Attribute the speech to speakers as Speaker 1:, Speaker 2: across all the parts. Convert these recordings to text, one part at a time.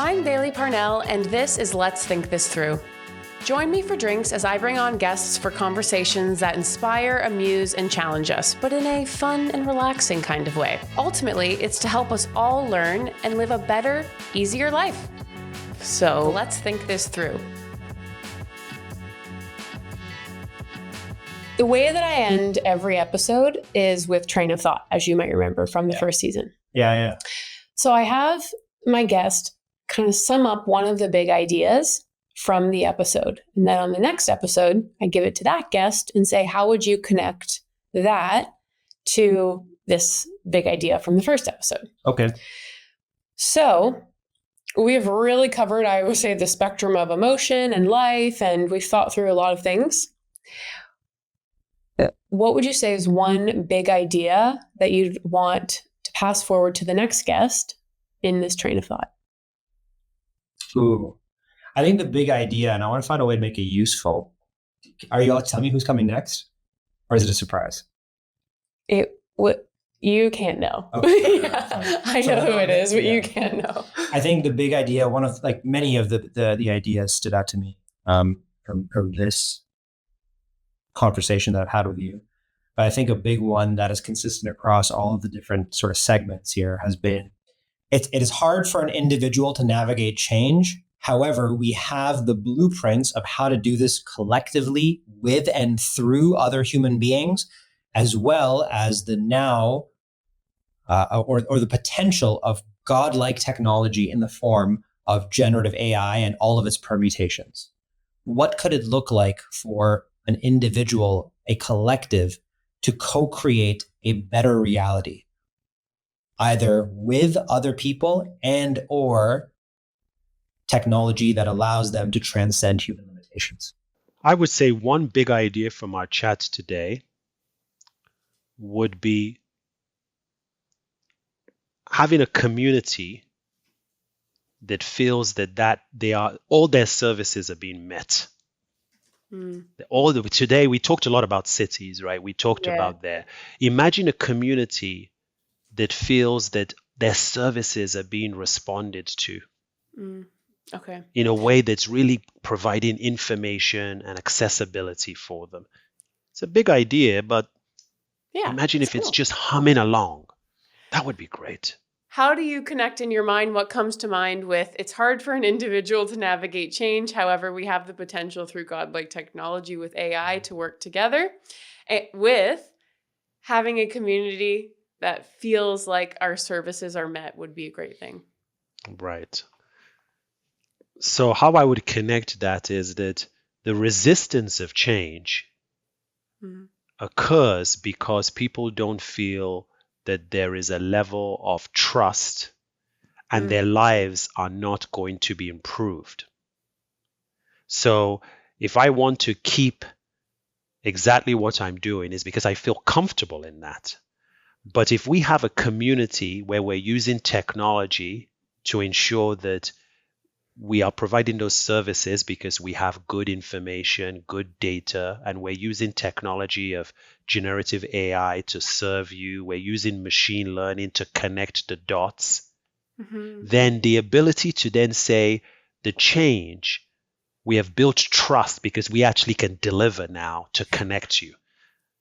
Speaker 1: I'm Bailey Parnell, and this is Let's Think This Through. Join me for drinks as I bring on guests for conversations that inspire, amuse, and challenge us, but in a fun and relaxing kind of way. Ultimately, it's to help us all learn and live a better, easier life. So let's think this through. The way that I end every episode is with train of thought, as you might remember from the first season.
Speaker 2: Yeah.
Speaker 1: So I have my guest kind of sum up one of the big ideas from the episode. And then on the next episode, I give it to that guest and say, how would you connect that to this big idea from the first episode?
Speaker 2: Okay.
Speaker 1: So we have really covered, I would say, the spectrum of emotion and life, and we've thought through a lot of things. What would you say is one big idea that you'd want to pass forward to the next guest in this train of thought?
Speaker 2: Ooh. I think the big idea, and I want to find a way to make it useful. Are you all telling me who's coming next? Or is it a surprise?
Speaker 1: You can't know.
Speaker 2: Okay.
Speaker 1: Yeah, I know who it is, but you can't know.
Speaker 2: I think the big idea, one of many of the ideas stood out to me from this conversation that I've had with you. But I think a big one that is consistent across all of the different sort of segments here has been, it is hard for an individual to navigate change. However, we have the blueprints of how to do this collectively with and through other human beings, as well as the now or the potential of godlike technology in the form of generative AI and all of its permutations. What could it look like for an individual, a collective, to co-create a better reality, either with other people and or technology that allows them to transcend human limitations?
Speaker 3: I would say one big idea from our chat today would be having a community that feels that all their services are being met. Today we talked a lot about cities, right? We talked about there. Imagine a community that feels that their services are being responded to.
Speaker 1: Okay.
Speaker 3: In a way that's really providing information and accessibility for them. It's a big idea, but imagine if it's just humming along. That would be great.
Speaker 1: How do you connect in your mind what comes to mind with it's hard for an individual to navigate change. However, we have the potential through godlike technology with AI to work together with having a community that feels like our services are met would be a great thing.
Speaker 3: Right. So how I would connect that is that the resistance of change occurs because people don't feel that there is a level of trust and their lives are not going to be improved. So if I want to keep exactly what I'm doing is because I feel comfortable in that. But if we have a community where we're using technology to ensure that we are providing those services because we have good information, good data, and we're using technology of generative AI to serve you. We're using machine learning to connect the dots. Then the ability to then say the change, we have built trust because we actually can deliver now to connect you.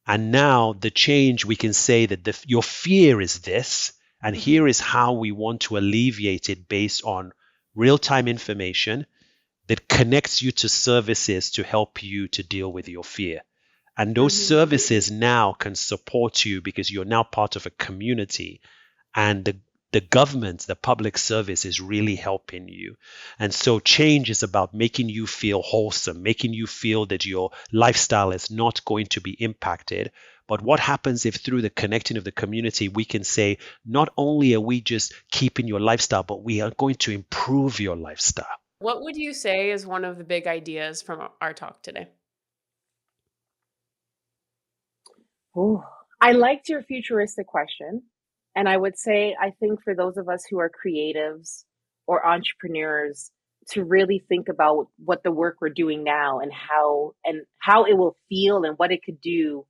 Speaker 3: And now the change, we can say that your fear is this, and here is how we want to alleviate it based on real-time information that connects you to services to help you to deal with your fear. And those services now can support you because you're now part of a community, and the government, the public service is really helping you. And so change is about making you feel wholesome, making you feel that your lifestyle is not going to be impacted. But what happens if through the connecting of the community, we can say, not only are we just keeping your lifestyle, but we are going to improve your lifestyle.
Speaker 1: What would you say is one of the big ideas from our talk today?
Speaker 4: Ooh, I liked your futuristic question. And I would say, I think for those of us who are creatives or entrepreneurs, to really think about what the work we're doing now and how it will feel and what it could do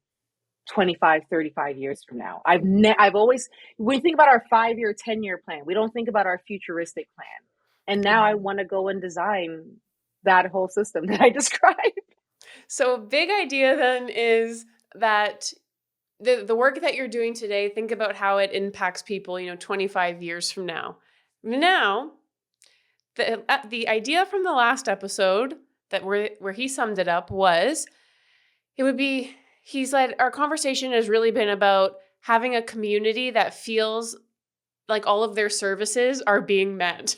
Speaker 4: 25, 35 years from now. I've always, when we think about our 5-year, 10-year plan, we don't think about our futuristic plan. And now I want to go and design that whole system that I described.
Speaker 1: So a big idea then is that the work that you're doing today, think about how it impacts people, 25 years from now. Now, the idea from the last episode that where he summed it up was, he said, our conversation has really been about having a community that feels like all of their services are being met.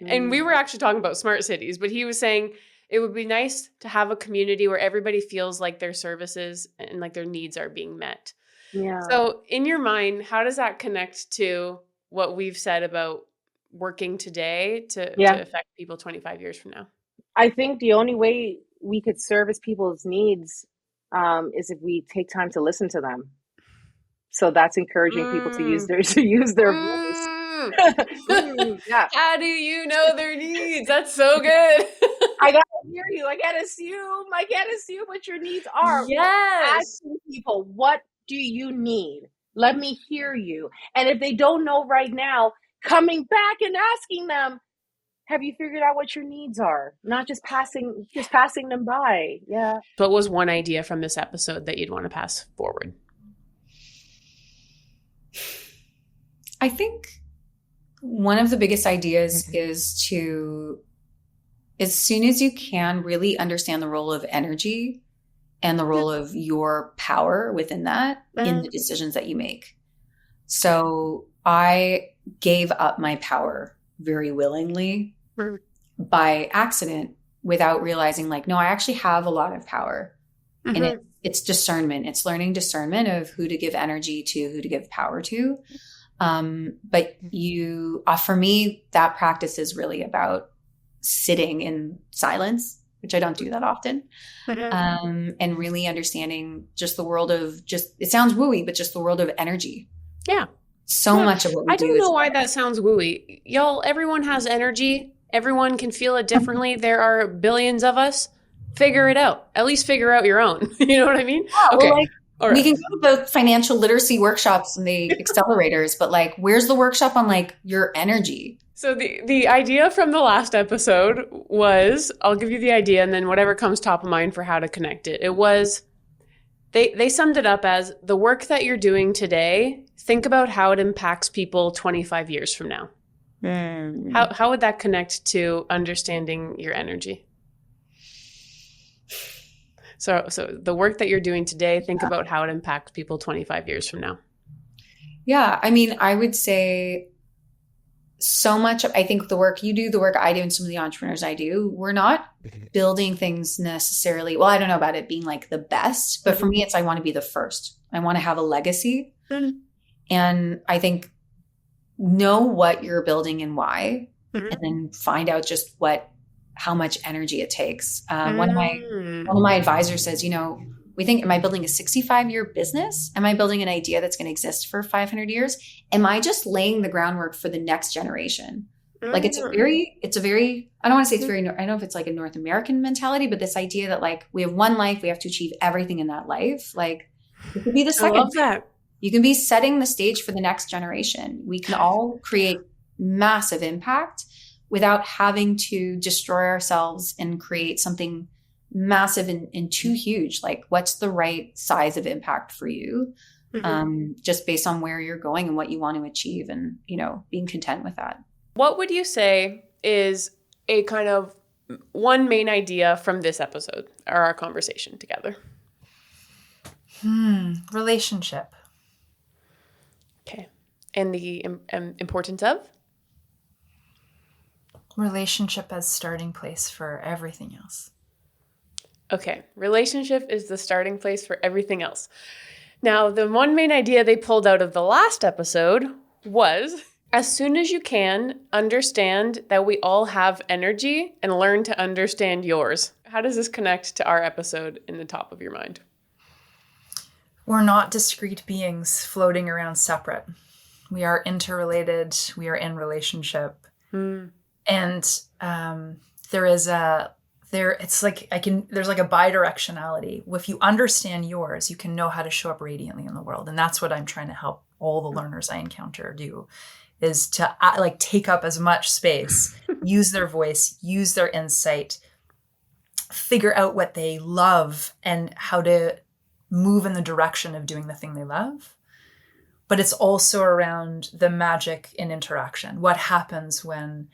Speaker 1: And we were actually talking about smart cities, but he was saying it would be nice to have a community where everybody feels like their services and like their needs are being met.
Speaker 4: Yeah.
Speaker 1: So in your mind, how does that connect to what we've said about working today to affect people 25 years from now?
Speaker 4: I think the only way we could service people's needs is if we take time to listen to them. So that's encouraging people to use their voice. Yeah.
Speaker 1: How do you know their needs? That's so good.
Speaker 4: I gotta hear you. I gotta assume what your needs are.
Speaker 1: Yes.
Speaker 4: Asking people, what do you need? Let me hear you. And if they don't know right now, coming back and asking them, have you figured out what your needs are? Not just passing them by. Yeah.
Speaker 1: What was one idea from this episode that you'd want to pass forward?
Speaker 5: I think one of the biggest ideas is to, as soon as you can, really understand the role of energy and the role of your power within that in the decisions that you make. So I gave up my power very willingly by accident without realizing no, I actually have a lot of power. And it's discernment. It's learning discernment of who to give energy to, who to give power to. But for me, that practice is really about sitting in silence, which I don't do that often. And really understanding just the world of it sounds wooey, but just the world of energy.
Speaker 1: Yeah.
Speaker 5: So much of what we do.
Speaker 1: I don't know why that sounds wooey. Y'all, everyone has energy. Everyone can feel it differently. There are billions of us. Figure it out. At least figure out your own. You know what I mean?
Speaker 5: Yeah,
Speaker 1: okay.
Speaker 5: Well, we can go to the financial literacy workshops and the accelerators, but where's the workshop on your energy?
Speaker 1: So the idea from the last episode was, I'll give you the idea and then whatever comes top of mind for how to connect it. It was, they summed it up as the work that you're doing today, think about how it impacts people 25 years from now. How would that connect to understanding your energy? So the work that you're doing today, think about how it impacts people 25 years from now.
Speaker 5: Yeah. I mean, I would say so much. I think the work you do, the work I do, and some of the entrepreneurs I do, we're not building things necessarily. Well, I don't know about it being the best, but for me, it's I want to be the first. I want to have a legacy. And I think know what you're building and why, and then find out just how much energy it takes. One of my advisors says, we think, am I building a 65-year business? Am I building an idea that's going to exist for 500 years? Am I just laying the groundwork for the next generation? It's a very, I don't want to say it's very, I don't know if it's a North American mentality, but this idea that we have one life, we have to achieve everything in that life. It could be the second.
Speaker 1: I love that.
Speaker 5: You can be setting the stage for the next generation. We can all create massive impact without having to destroy ourselves and create something massive and too huge. What's the right size of impact for you? Just based on where you're going and what you want to achieve and, being content with that.
Speaker 1: What would you say is a kind of one main idea from this episode or our conversation together?
Speaker 6: Relationship.
Speaker 1: Okay. And the importance of?
Speaker 6: Relationship as starting place for everything else.
Speaker 1: Okay. Relationship is the starting place for everything else. Now, the one main idea they pulled out of the last episode was, as soon as you can, understand that we all have energy and learn to understand yours. How does this connect to our episode in the top of your mind?
Speaker 6: We're not discrete beings floating around separate. We are interrelated. We are in relationship. And there's a bidirectionality. If you understand yours, you can know how to show up radiantly in the world. And that's what I'm trying to help all the learners I encounter do, is to take up as much space use their voice, use their insight, figure out what they love and how to move in the direction of doing the thing they love. But it's also around the magic in interaction. What happens when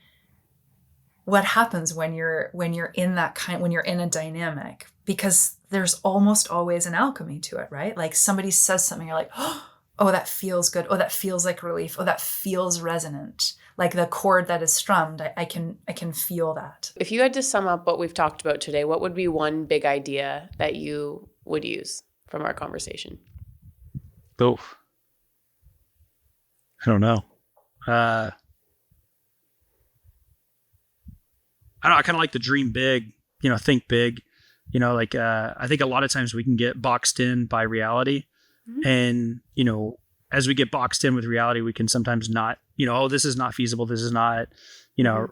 Speaker 6: you're in that when you're in a dynamic? Because there's almost always an alchemy to it, right? Like somebody says something, you're like, oh, that feels good. Oh, that feels like relief. Oh, that feels resonant. Like the chord that is strummed, I can feel that.
Speaker 1: If you had to sum up what we've talked about today, what would be one big idea that you would use from our conversation?
Speaker 7: Oof. I don't know. I don't know. I kind of like the dream big, think big, I think a lot of times we can get boxed in by reality. Mm-hmm. And, as we get boxed in with reality, we can sometimes not, this is not feasible. This is not,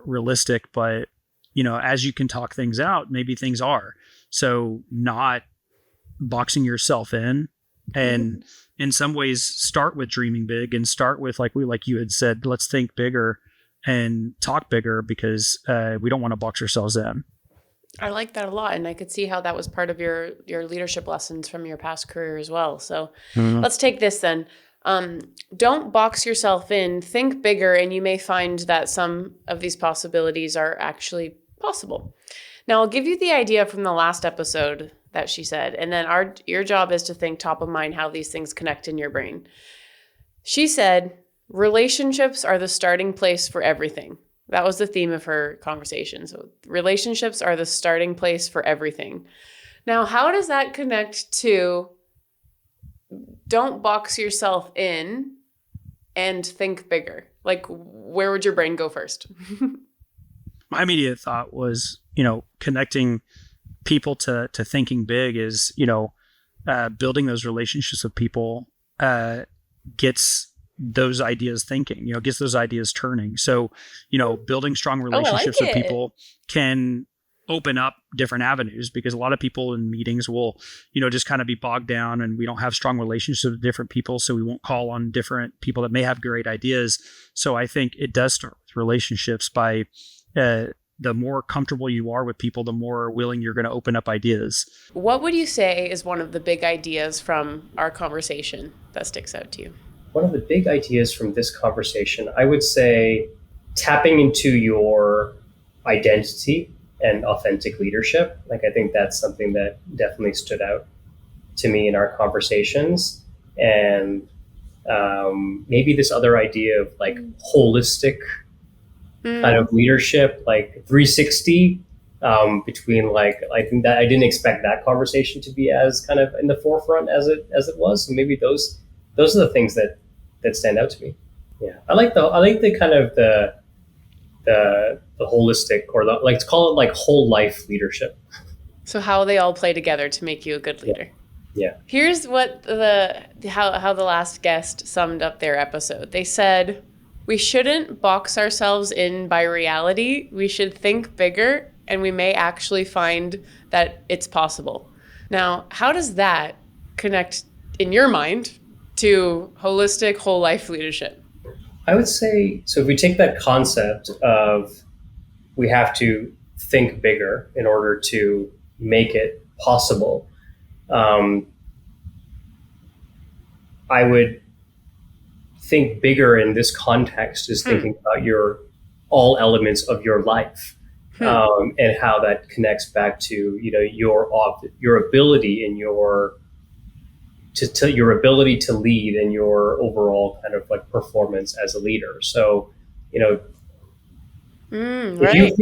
Speaker 7: realistic. But, as you can talk things out, maybe things are. So not boxing yourself in, and in some ways start with dreaming big and start with like you had said, let's think bigger and talk bigger, because we don't want to box ourselves in.
Speaker 1: I like that a lot. And I could see how that was part of your leadership lessons from your past career as well. So let's take this then. Don't box yourself in, think bigger, and you may find that some of these possibilities are actually possible. Now, I'll give you the idea from the last episode that she said, and then your job is to think top of mind how these things connect in your brain. She said, relationships are the starting place for everything. That was the theme of her conversation. So relationships are the starting place for everything. Now, how does that connect to don't box yourself in and think bigger? Like, where would your brain go first?
Speaker 7: My immediate thought was, connecting people to thinking big is, building those relationships with people gets those ideas thinking, gets those ideas turning. So, building strong relationships with people can open up different avenues, because a lot of people in meetings will, just kind of be bogged down, and we don't have strong relationships with different people. So we won't call on different people that may have great ideas. So I think it does start with relationships. By the more comfortable you are with people, the more willing you're going to open up ideas.
Speaker 1: What would you say is one of the big ideas from our conversation that sticks out to you?
Speaker 2: One of the big ideas from this conversation, I would say tapping into your identity and authentic leadership. Like, I think that's something that definitely stood out to me in our conversations. And maybe this other idea of like holistic kind of leadership, like 360 between like, I think that I didn't expect that conversation to be as kind of in the forefront as it was. So maybe those are the things that stand out to me. Yeah. I like the kind of the holistic, or let's call it like whole life leadership.
Speaker 1: So how they all play together to make you a good leader.
Speaker 2: Yeah.
Speaker 1: Here's what how the last guest summed up their episode. They said, we shouldn't box ourselves in by reality. We should think bigger, and we may actually find that it's possible. Now, how does that connect in your mind to holistic whole life leadership?
Speaker 2: I would say, so if we take that concept of we have to think bigger in order to make it possible, I would think bigger in this context is thinking about all elements of your life, and how that connects back to your ability and your ability to lead and your overall kind of like performance as a leader. So, if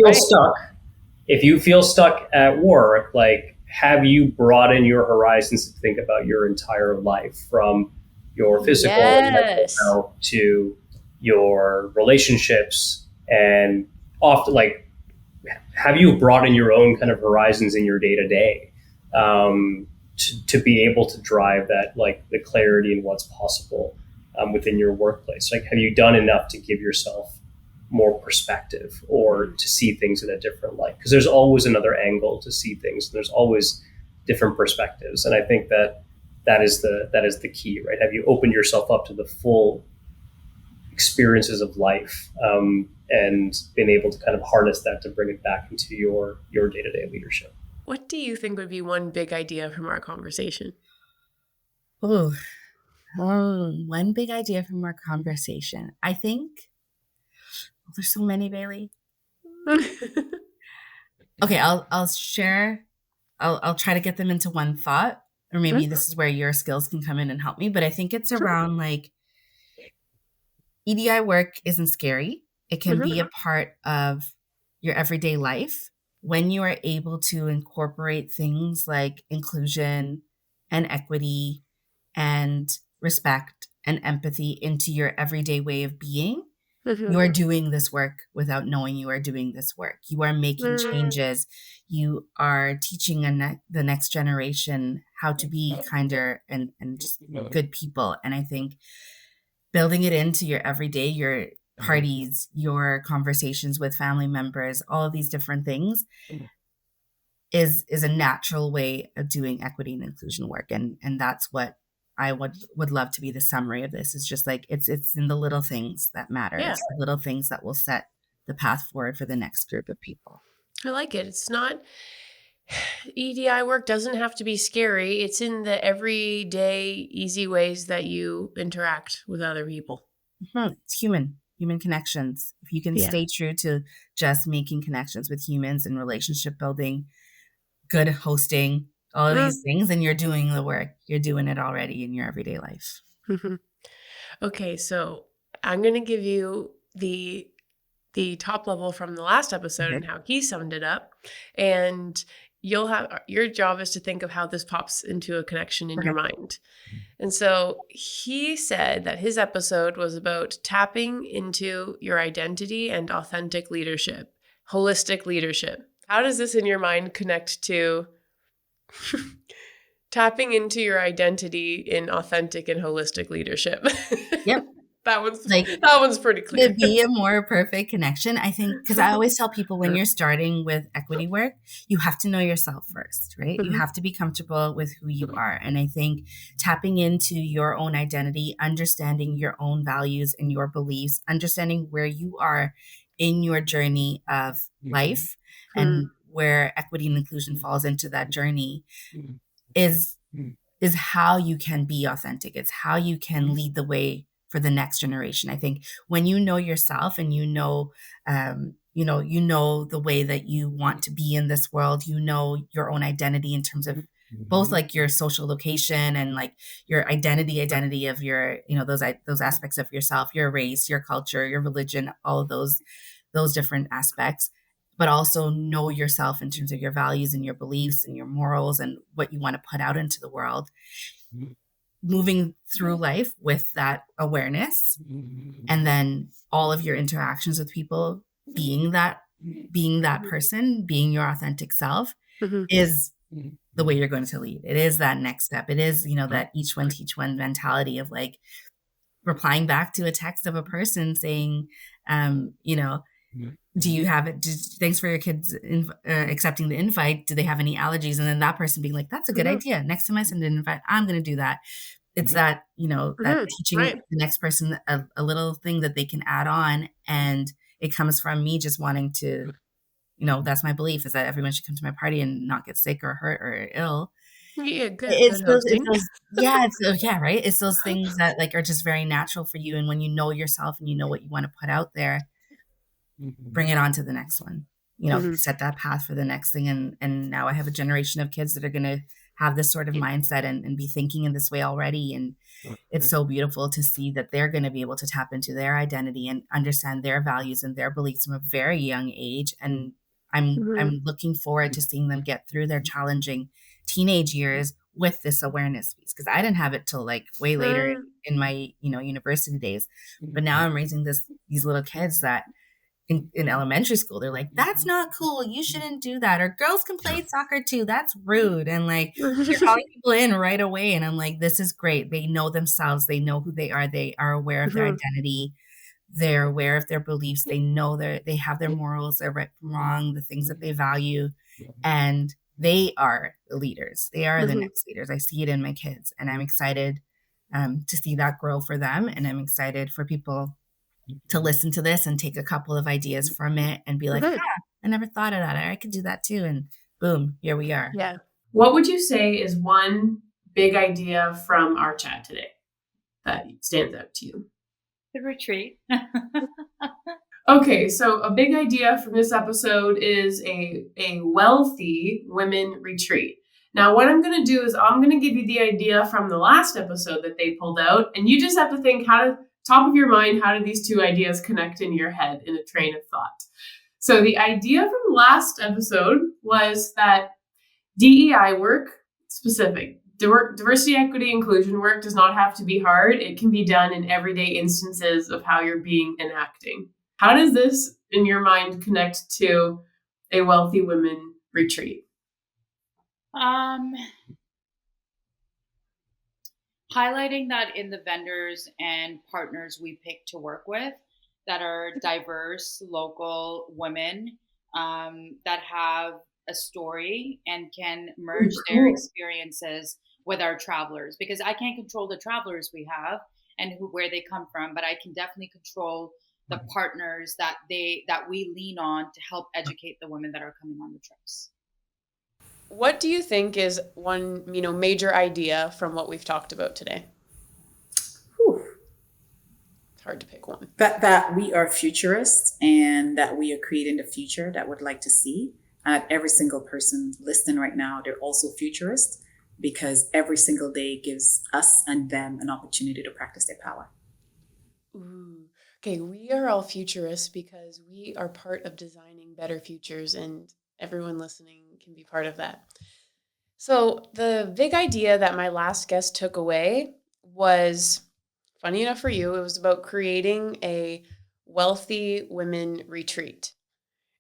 Speaker 2: you feel stuck at work, like, have you broadened your horizons to think about your entire life, from your physical and mental health to your relationships, and often, like, have you broadened your own kind of horizons in your day to day, to be able to drive that, like, the clarity in what's possible within your workplace? Like, have you done enough to give yourself more perspective, or to see things in a different light? Because there's always another angle to see things. There's always different perspectives, and I think that is the key, right? Have you opened yourself up to the full
Speaker 8: experiences of life, and being able to kind of harness that to bring it back into your day-to-day leadership.
Speaker 1: What do you think would be one big idea from our conversation?
Speaker 9: Oh, one big idea from our conversation. I think there's so many, Bailey. Okay, I'll share. I'll try to get them into one thought, or maybe this is where your skills can come in and help me. But I think it's around like EDI work isn't scary. It can be a part of your everyday life when you are able to incorporate things like inclusion and equity and respect and empathy into your everyday way of being. You are doing this work without knowing you are doing this work. You are making changes. You are teaching the next generation how to be kinder and just good people. And I think building it into your everyday, your parties, your conversations with family members, all of these different things is a natural way of doing equity and inclusion work. And that's what I would love to be the summary of this. Is just like it's in the little things that matter. Yeah. It's the little things that will set the path forward for the next group of people.
Speaker 1: I like it. It's not EDI work doesn't have to be scary. It's in the everyday, easy ways that you interact with other people.
Speaker 9: It's human connections. If you can stay true to just making connections with humans and relationship building, good hosting, all of these things, and you're doing the work. You're doing it already in your everyday life.
Speaker 1: Okay, so I'm going to give you the top level from the last episode and how he summed it up. And you'll have your job is to think of how this pops into a connection in your mind. And so he said that his episode was about tapping into your identity and authentic leadership, holistic leadership. How does this in your mind connect to tapping into your identity in authentic and holistic leadership?
Speaker 9: Yep.
Speaker 1: That one's pretty clear.
Speaker 9: To be a more perfect connection, I think, because I always tell people when you're starting with equity work, you have to know yourself first, right? You have to be comfortable with who you are. And I think tapping into your own identity, understanding your own values and your beliefs, understanding where you are in your journey of life and where equity and inclusion falls into that journey is how you can be authentic. It's how you can lead the way for the next generation. I think when you know yourself and you know the way that you want to be in this world, you know your own identity in terms of both like your social location and like your identity of your, those aspects of yourself, your race, your culture, your religion, all of those different aspects, but also know yourself in terms of your values and your beliefs and your morals and what you want to put out into the world. Moving through life with that awareness, and then all of your interactions with people being that person, being your authentic self is the way you're going to lead. It is that next step. It is, that each one teach one mentality of like replying back to a text of a person saying, do you have it? Thanks for your kids accepting the invite. Do they have any allergies? And then that person being like, that's a good idea. Next time I send an invite, I'm going to do that. It's that, that teaching the next person a little thing that they can add on. And it comes from me just wanting to, that's my belief, is that everyone should come to my party and not get sick or hurt or ill.
Speaker 1: Yeah, good.
Speaker 9: It's those, right. It's those things that like are just very natural for you. And when you know yourself and you know what you want to put out there, bring it on to the next one, set that path for the next thing. And now I have a generation of kids that are going to have this sort of mindset and be thinking in this way already. And it's so beautiful to see that they're going to be able to tap into their identity and understand their values and their beliefs from a very young age. And I'm looking forward to seeing them get through their challenging teenage years with this awareness piece, because I didn't have it till like way later in my, university days. But now I'm raising these little kids that in elementary school, they're like, that's not cool. You shouldn't do that. Or girls can play soccer too. That's rude. And like, you're calling people in right away. And I'm like, this is great. They know themselves. They know who they are. They are aware of their identity. They're aware of their beliefs. They know they have their morals, their right from wrong, the things that they value. And they are the leaders. They are the next leaders. I see it in my kids. And I'm excited to see that grow for them. And I'm excited for people to listen to this and take a couple of ideas from it and be like, I never thought of that. I could do that too. And boom, here we are.
Speaker 1: Yeah. What would you say is one big idea from our chat today that stands out to you?
Speaker 10: The retreat.
Speaker 1: Okay, so a big idea from this episode is a wealthy women retreat. Now, what I'm going to do is I'm going to give you the idea from the last episode that they pulled out, and you just have to think top of your mind, how do these two ideas connect in your head in a train of thought? So the idea from last episode was that DEI work, specific, diversity, equity, inclusion work does not have to be hard. It can be done in everyday instances of how you're being and acting. How does this, in your mind, connect to a wealthy women retreat?
Speaker 10: Highlighting that in the vendors and partners we pick to work with that are diverse, local women that have a story and can merge their experiences with our travelers, because I can't control the travelers we have and where they come from, but I can definitely control the partners that we lean on to help educate the women that are coming on the trips.
Speaker 1: What do you think is one, major idea from what we've talked about today? It's hard to pick one.
Speaker 11: That we are futurists and that we are creating the future that we'd like to see. And every single person listening right now, they're also futurists, because every single day gives us and them an opportunity to practice their power.
Speaker 1: Ooh. Okay, we are all futurists because we are part of designing better futures, and everyone listening can be part of that. So the big idea that my last guest took away was, funny enough for you, it was about creating a wealthy women retreat.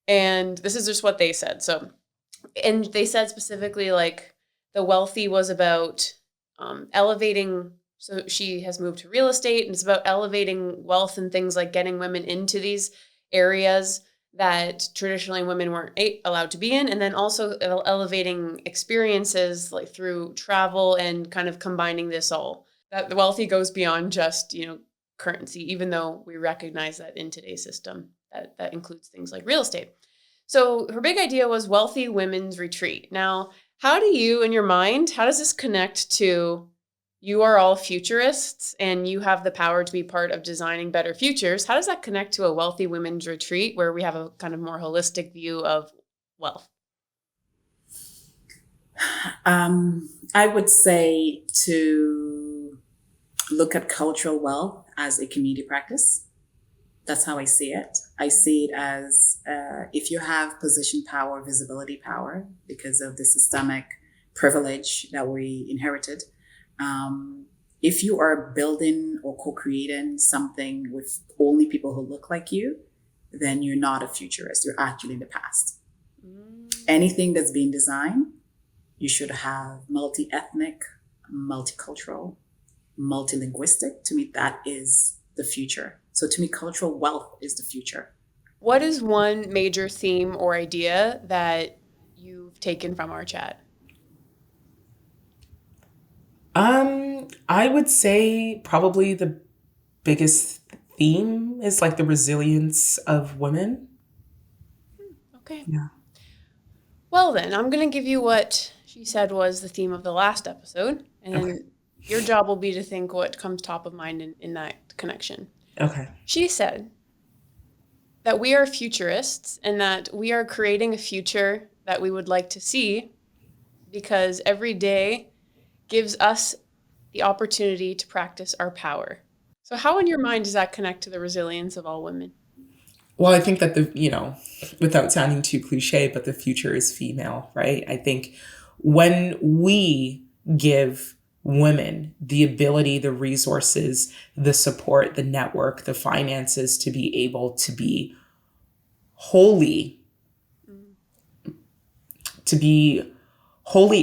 Speaker 1: And this is just what they said. So, and they said specifically, like, the wealthy was about elevating. So she has moved to real estate, and it's about elevating wealth and things like getting women into these areas that traditionally women weren't allowed to be in. And then also elevating experiences like through travel and kind of combining this all. That the wealthy goes beyond just, currency, even though we recognize that in today's system, that includes things like real estate. So her big idea was wealthy women's retreat. Now, how do you, in your mind, how does this connect to you are all futurists and you have the power to be part of designing better futures? How does that connect to a wealthy women's retreat where we have a kind of more holistic view of wealth?
Speaker 11: I would say to look at cultural wealth as a community practice. That's how I see it. I see it as if you have position power, visibility power, because of the systemic privilege that we inherited. If you are building or co-creating something with only people who look like you, then you're not a futurist. You're actually in the past. Anything that's being designed, you should have multi-ethnic, multicultural, multilinguistic. To me, that is the future. So to me, cultural wealth is the future.
Speaker 1: What is one major theme or idea that you've taken from our chat?
Speaker 12: I would say probably the biggest theme is like the resilience of women.
Speaker 1: Okay.
Speaker 12: Yeah.
Speaker 1: Well, then, I'm going to give you what she said was the theme of the last episode, and then your job will be to think what comes top of mind in that connection.
Speaker 12: Okay.
Speaker 1: She said that we are futurists and that we are creating a future that we would like to see because every day gives us the opportunity to practice our power. So how in your mind does that connect to the resilience of all women?
Speaker 12: Well, I think that without sounding too cliche, but the future is female, right? I think when we give women the ability, the resources, the support, the network, the finances to be able to be wholly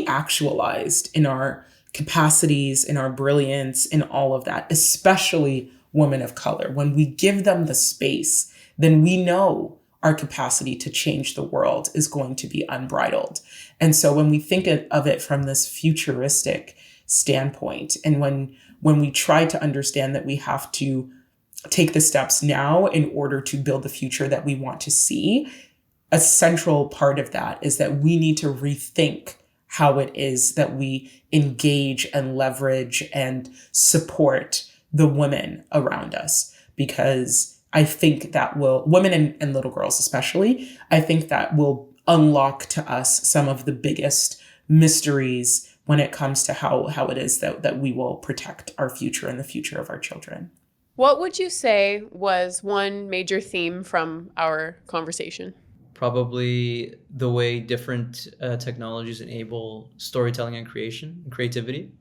Speaker 12: actualized in our capacities, in our brilliance, in all of that, especially women of color. When we give them the space, then we know our capacity to change the world is going to be unbridled. And so when we think of it from this futuristic standpoint, and when we try to understand that we have to take the steps now in order to build the future that we want to see, a central part of that is that we need to rethink how it is that we engage and leverage and support the women around us. Because I think that will, women and little girls especially, I think that will unlock to us some of the biggest mysteries when it comes to how it is that we will protect our future and the future of our children.
Speaker 1: What would you say was one major theme from our conversation?
Speaker 13: Probably the way different technologies enable storytelling and creativity.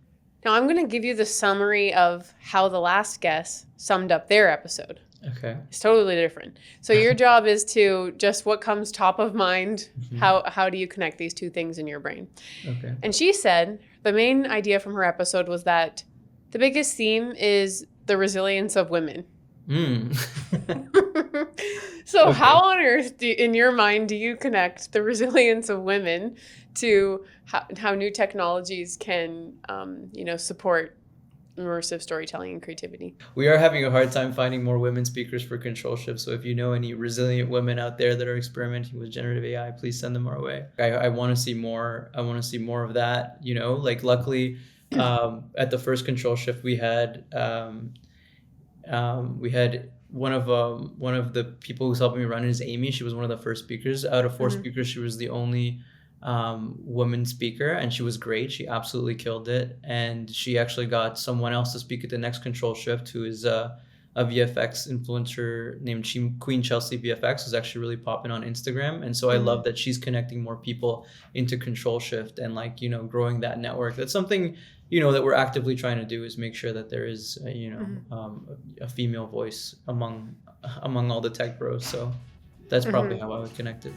Speaker 1: Now, I'm going to give you the summary of how the last guest summed up their episode.
Speaker 13: Okay.
Speaker 1: It's totally different. So your job is to just what comes top of mind. Mm-hmm. How do you connect these two things in your brain?
Speaker 13: Okay.
Speaker 1: And she said the main idea from her episode was that the biggest theme is the resilience of women. So okay. How on earth, in your mind, do you connect the resilience of women to how new technologies can, support immersive storytelling and creativity?
Speaker 13: We are having a hard time finding more women speakers for Control Shift. So if you know any resilient women out there that are experimenting with generative AI, please send them our way. I want to see more. I want to see more of that. Luckily, at the first Control Shift we had one of the people who's helping me run it is Amy. She was one of the first speakers. Out of 4 speakers, she was the only woman speaker, and she was great. She absolutely killed it. And she actually got someone else to speak at the next Control Shift, who is a VFX influencer named Queen Chelsea VFX, who's actually really popping on Instagram. And so I love that she's connecting more people into Control Shift and growing that network. That's something that we're actively trying to do, is make sure that there is a female voice among all the tech bros. So that's probably how I would connect it.